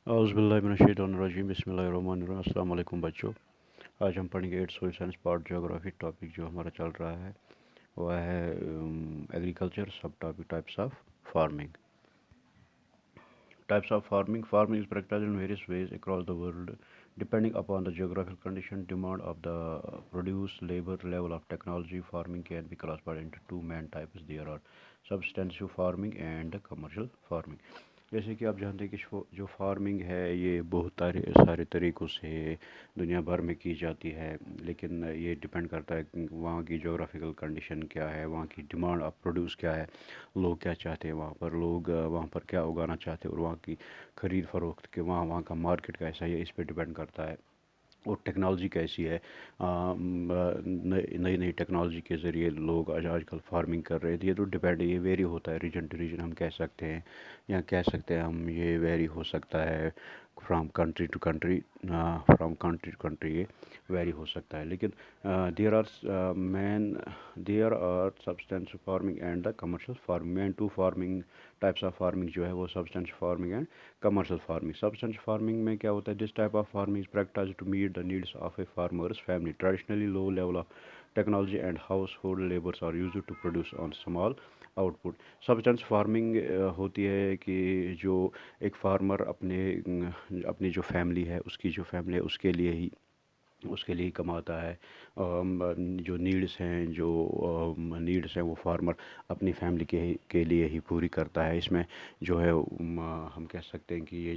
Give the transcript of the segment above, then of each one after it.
औज़ुबिल्लाहिमिनश्शैतानिर्रजीम बिस्मिल्लाहिर्रहमानिर्रहीम अस्सलाम वालेकुम बच्चों। आज हम पढ़ेंगे at social science part geography. Topic जो हमारा चल रहा है वह है agriculture. Sub topic types of farming. Types of farming. Farming is practiced in various ways across the world, depending upon the geographical condition, demand of the produce, labor, level of technology. Farming can be classified into two main types. There are substantive farming and commercial farming. जैसे कि आप जानते हैं कि जो farming है ये बहुत सारे तरीक़ों से दुनिया भर में की जाती है, लेकिन ये डिपेंड करता है कि वहाँ की जोग्राफिकल कंडीशन क्या है, वहाँ की डिमांड ऑफ प्रोड्यूस क्या है, लोग क्या चाहते हैं वहाँ पर, लोग वहाँ पर क्या उगाना चाहते हैं, और वहाँ की ख़रीद फ़रोख्त के वहाँ का मार्केट कैसा है, इस पर डिपेंड करता है। और टेक्नोलॉजी कैसी है, नई नई टेक्नोलॉजी के ज़रिए लोग आजकल फार्मिंग कर रहे थे। ये तो डिपेंड, ये वेरी होता है रीजन टू रीजन, हम कह सकते हैं, या कह सकते हैं हम ये वेरी हो सकता है फ्राम कंट्री टू कंट्री, ये वेरी हो सकता है। लेकिन there are substantial farming and the commercial farming. Main two farming types of farming जो है वो substantial farming and commercial farming. Substantial farming में क्या होता है, this type of farming is practised to meet the needs of a farmer's family. Traditionally low level of technology and household labours are used to produce on small output. Substance farming होती है कि जो एक farmer अपनी जो family है, उसकी जो फैमिली है उसके लिए ही कमाता है। जो नीड्स हैं वो फार्मर अपनी फैमिली के लिए ही पूरी करता है। इसमें जो है हम कह सकते हैं कि ये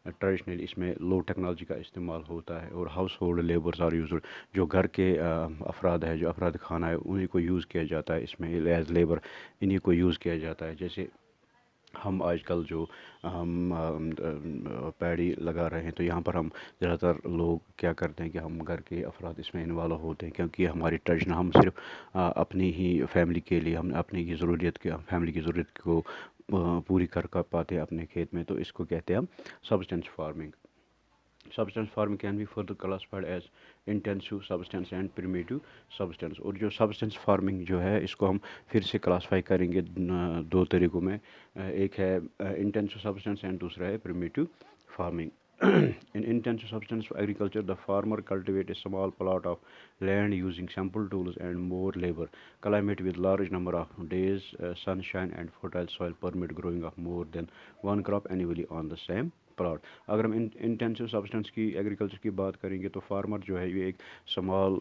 ट्रेडिशनल इसमें लो टेक्नोलॉजी का इस्तेमाल होता है, और household labours are use. जो घर के अफराद है, जो अफराद खाना है, उन्हीं को यूज़ किया जाता है इसमें एज लेबर, इन्हीं को यूज़ किया जाता है। जैसे हम आजकल जो हम पैड़ी लगा रहे हैं, तो यहाँ पर हम ज़्यादातर लोग क्या करते हैं कि हम घर के अफराद इसमें इन्वॉल्व होते हैं, क्योंकि हमारी ट्रेडिशन हम सिर्फ अपनी ही फैमिली के लिए, हम अपनी की ज़रूरत के फैमिली की ज़रूरत को पूरी कर पाते हैं अपने खेत में। तो इसको कहते हैं हम substance farming. Substance farming can be further classified as intensive substance and primitive substance. और जो सब्सटेंस फार्मिंग जो है इसको हम फिर से क्लासिफाई करेंगे दो तरीक़ों में। एक है इंटेंसिव सब्सटेंस एंड दूसरा है primitive farming. In intensive subsistence agriculture, the farmer cultivates a small plot of land using simple tools and more labor. Climate with large number of days, sunshine and fertile soil permit growing of more than one crop annually on the same plot. अगर हम intensive substance की agriculture की बात करेंगे, तो farmer जो है ये एक स्मॉल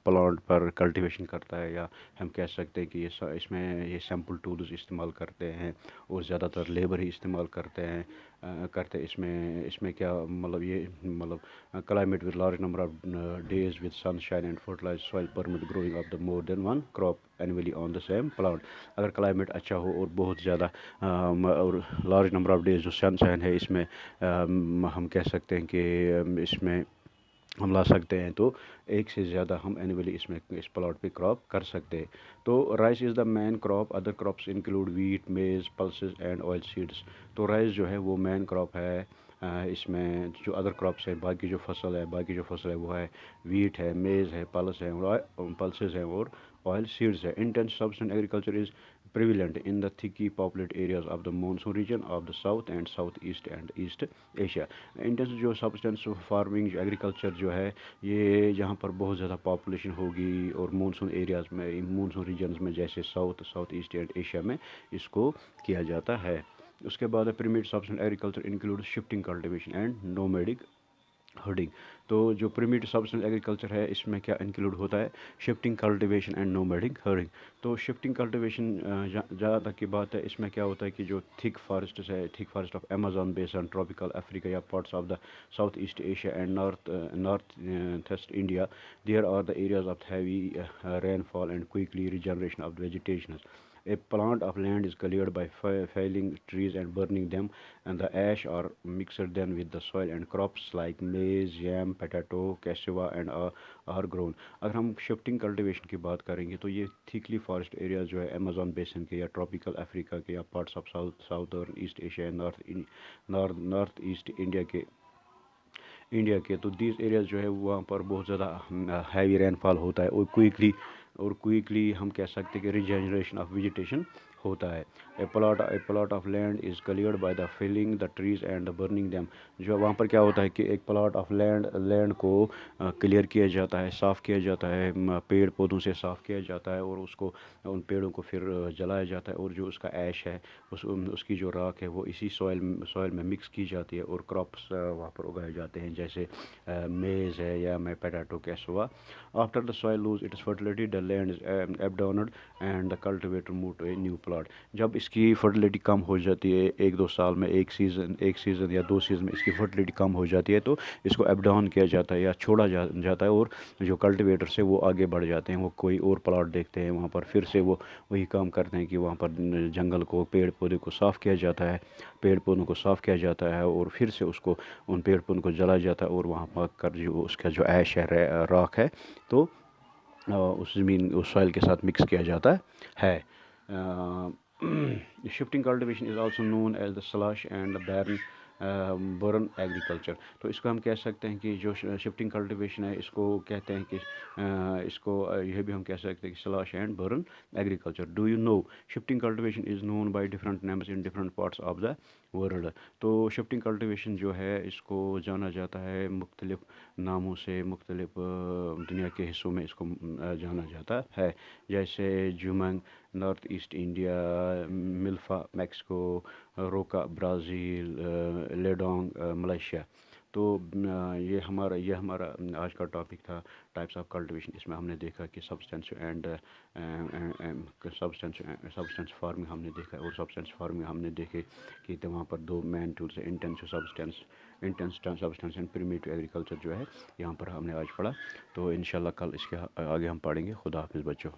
प्लॉट पर कल्टीवेशन करता है, या हम कह सकते हैं कि इसमें ये सैम्पल टूल्स इस्तेमाल करते हैं, और ज़्यादातर लेबर ही इस्तेमाल करते हैं इसमें क्या मतलब ये मतलब climate with large number of days with sunshine and fertilise soil permit growing of the more than one crop annually on the same plant. अगर क्लाइमेट अच्छा हो और बहुत ज़्यादा और लार्ज नंबर ऑफ डेज जो सनशाइन है, इसमें हम कह सकते हैं कि इसमें हम ला सकते हैं, तो एक से ज़्यादा हम एनुअली इस प्लॉट पे क्रॉप कर सकते हैं। तो rice is the main crop. Other crops include wheat, मेज, पल्सेस एंड ऑयल सीड्स। तो राइस जो है वो मेन क्रॉप है। इसमें जो अदर क्रॉप्स है, बाकी जो फसल है वो है वीट है, मेज़ है, पल्सेस है और ऑयल सीड्स है। Intense substance agriculture is prevalent in the thickly populated areas of the monsoon region of the south and southeast and east Asia. Intense जो सब्सटेंस फार्मिंग एग्रीकल्चर जो है ये जहाँ पर बहुत ज़्यादा पॉपुलेशन होगी, और मानसून एरियाज़ में, मानसून रीजन्स में, जैसे साउथ ईस्ट एंड एशिया में इसको किया जाता है। उसके बाद primitive substance agriculture include shifting cultivation and nomadic herding. तो जो प्रिमिटिव सब्सटेंस एग्रीकल्चर है इसमें क्या इंक्लूड होता है, shifting cultivation and nomadic herding. तो शिफ्टिंग कल्टीवेशन ज़्यादा तक की बात है, इसमें क्या होता है कि जो thick forest of Amazon basin, tropical Africa या parts of the South East Asia and North East India, there are the areas of heavy rainfall and quickly regeneration of the vegetation. A plant of land is cleared by felling trees and burning them, and the ash are mixed then with the soil, and crops like maize, yam, potato, cassava and are grown. अगर हम shifting cultivation की बात करेंगे, तो ये thickly forest area जो है Amazon basin के, या ट्रॉपिकल अफ्रीका के, या parts of southern east Asia, north East India के, तो दीज एरियाज़ जो है वहाँ पर बहुत ज़्यादा हैवी रेनफॉल होता है, और क्विकली हम कह सकते हैं कि रिजेनरेशन ऑफ वेजिटेशन ہوتا ہے. A plot of land is cleared by the felling the trees and burning them. جو وہاں پر کیا ہوتا ہے کہ ایک پلاٹ آف لینڈ کو کلیئر کیا جاتا ہے، صاف کیا جاتا ہے، پیڑ پودوں سے صاف کیا جاتا ہے، اور اس کو ان پیڑوں کو پھر جلایا جاتا ہے، اور جو اس کا ایش ہے، اس کی جو راکھ ہے وہ اسی سوئل میں مکس کی جاتی ہے، اور کراپس وہاں پر اگائے جاتے ہیں، جیسے میز ہے یا میں پیٹاٹو کیس ہوا. After the soil lose its fertility the land is abandoned and the cultivator move to a new plot. جب اس کی فرٹیلٹی کم ہو جاتی ہے، ایک دو سال میں ایک سیزن یا دو سیزن میں اس کی فرٹیلٹی کم ہو جاتی ہے، تو اس کو ایبڈون کیا جاتا ہے یا چھوڑا جاتا ہے، اور جو کلٹیویٹر سے وہ آگے بڑھ جاتے ہیں، وہ کوئی اور پلاٹ دیکھتے ہیں وہاں پر، پھر سے وہ وہی کام کرتے ہیں کہ وہاں پر جنگل کو، پیڑ پودے کو صاف کیا جاتا ہے، پیڑ پودوں کو صاف کیا جاتا ہے، اور پھر سے اس کو ان پیڑ پودوں کو جلایا جاتا ہے، اور وہاں پر جو اس کا جو ایش ہے، راکھ ہے، تو اس زمین اس سوائل کے ساتھ مکس کیا جاتا ہے. Shifting cultivation is also known as the slash and burn agriculture. تو اس کو ہم کہہ سکتے ہیں کہ جو شفٹنگ کلٹیویشن ہے، اس کو کہتے ہیں کہ اس کو یہ بھی ہم کہہ سکتے ہیں کہ slash and burn agriculture. Do you know shifting cultivation is known by different names in different parts of the world. تو شفٹنگ کلٹیویشن جو ہے اس کو جانا جاتا ہے مختلف ناموں سے، مختلف دنیا کے حصوں میں اس کو جانا جاتا ہے، جیسے جومنگ نارتھ ایسٹ انڈیا، ملفا میکسیکو، روکا برازیل، لیڈونگ ملیشیا. تو یہ ہمارا آج کا ٹاپک تھا، ٹائپس آف کلٹیویشن. اس میں ہم نے دیکھا کہ سبسٹینس فارمنگ ہم نے دیکھا، اور سبسٹینس فارمنگ ہم نے دیکھے کہ وہاں پر دو مین ٹولس ہیں، intensive substance and primitive agriculture جو ہے یہاں پر ہم نے آج پڑھا. تو انشاءاللہ کل اس کے آگے ہم پڑھیں گے. خدا حافظ بچوں.